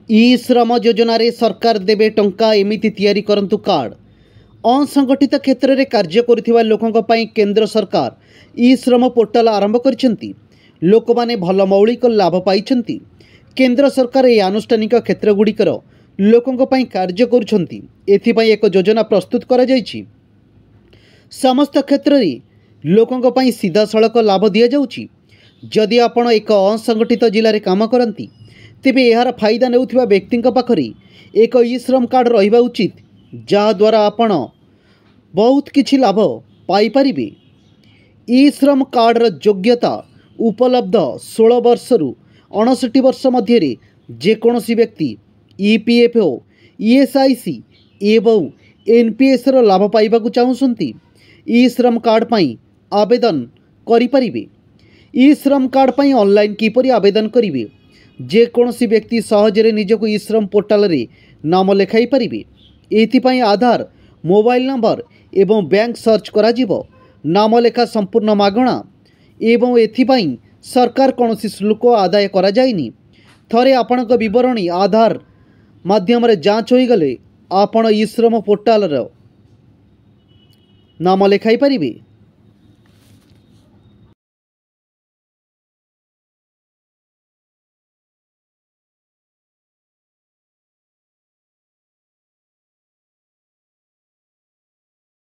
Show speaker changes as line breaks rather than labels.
ई श्रम योजन सरकार देवे टंका एमिति तैयारी करंतु कार्ड। असंगठित क्षेत्र में कार्य करुवा लोकों पर केंद्र सरकार ई श्रम पोर्टाल आरंभ कर लोक माने भल मौलिक लाभ पाई। केंद्र सरकार यह आनुष्ठानिक क्षेत्र गुड़िकर लोकों पर कार्य करुछंती। एथिपाई एक योजना प्रस्तुत करा जायछि। समस्त क्षेत्र में लोकों पर सीधा सड़क लाभ दि जाउछि। जदि आपण एक असंगठित जिले में काम करती तेबे यार फायदा नेउथिबा व्यक्ति पाखरे एक ई श्रम कार्ड रहिबा उचित, जहाद्वारा आपण बहुत किछि लाभ पाई परिबे। ई श्रम कार्ड र योग्यता उपलब्ध 16 वर्ष रु 59 वर्ष मध्य जेकोसी व्यक्ति ईपीएफओ, ईएसआईसी एवं एनपीएस रो लाभ पाइबाकु चाहुसंती ई श्रम कार्ड पई आवेदन करि परिबे। ई श्रम कार्ड पई ऑनलाइन किपरि आवेदन करिवे? जेकोसी व्यक्ति सहजरे निजको ई श्रम पोर्टाल रे नाम लेखाई परिबे। एथिपाई आधार, मोबाइल नंबर एवं बैंक सर्च करा जिवो। नाम लेखा संपूर्ण मागणा एवं एथिपाई सरकार कौनसी शुल्क आदाय करा जायनी। थरे आपणक विवरणी आधार माध्यम रे जांच होई गले आपण ई श्रम पोर्टाल रो नाम लेखाई परिबे।